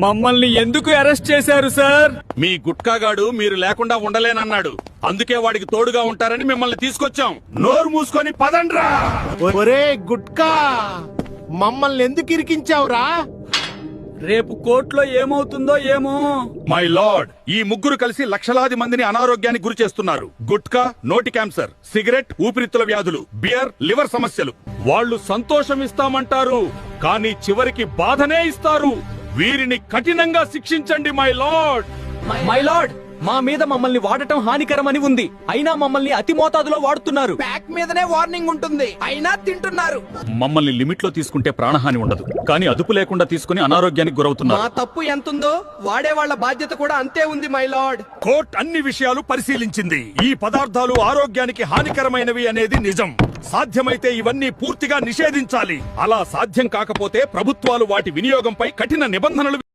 మమ్మల్ని ఎందుకు అరెస్ట్ చేశారు సార్? మీ గుట్కాగాడు మీరు లేకుండా ఉండలేనన్నాడు. అందుకే వాడికి తోడుగా ఉంటారని మిమ్మల్ని తీసుకొచ్చాం. నోరు మూసుకొని పదండ్రా. ఒరే గుట్కా, మమ్మల్ని ఎందుకు ఇరికించావురా? రేపు కోర్టులో ఏమవుతుందో ఏమో. మై లార్డ్, ఈ ముగ్గురు కలిసి లక్షలాది మందిని అనారోగ్యానికి గురి చేస్తున్నారు. గుట్కా నోటి క్యాన్సర్, సిగరెట్ ఊపిరితిత్తుల వ్యాధులు, బియర్ లివర్ సమస్యలు. వాళ్ళు సంతోషం ఇస్తామంటారు, కానీ చివరికి బాధనే ఇస్తారు. వీరిని కఠినంగా శిక్షించండి మై లార్డ్. మై లార్డ్, మా మీద మమ్మల్ని వాడటం హానికరమని ఉంది, అయినా మమ్మల్ని అతి మోతాదులో వాడుతున్నారు. ప్యాక్ మీదనే వార్నింగ్ ఉంటుంది, అయినా తింటున్నారు. మమ్మల్ని లిమిట్ లో తీసుకుంటే ప్రాణహాని ఉండదు, కానీ అదుపు లేకుండా తీసుకుని అనారోగ్యానికి మా గురవుతున్నారు. తప్పు ఎంతుందో వాడే వాళ్ళ బాధ్యత కూడా అంతే ఉంది మై లార్డ్. కోర్టు అన్ని విషయాలు పరిశీలించింది. ఈ పదార్థాలు ఆరోగ్యానికి హానికరమైనవి అనేది నిజం. సాధ్యమైతే ఇవన్నీ పూర్తిగా నిషేధించాలి. అలా సాధ్యం కాకపోతే ప్రభుత్వాలు వాటి వినియోగంపై కఠిన నిబంధనలు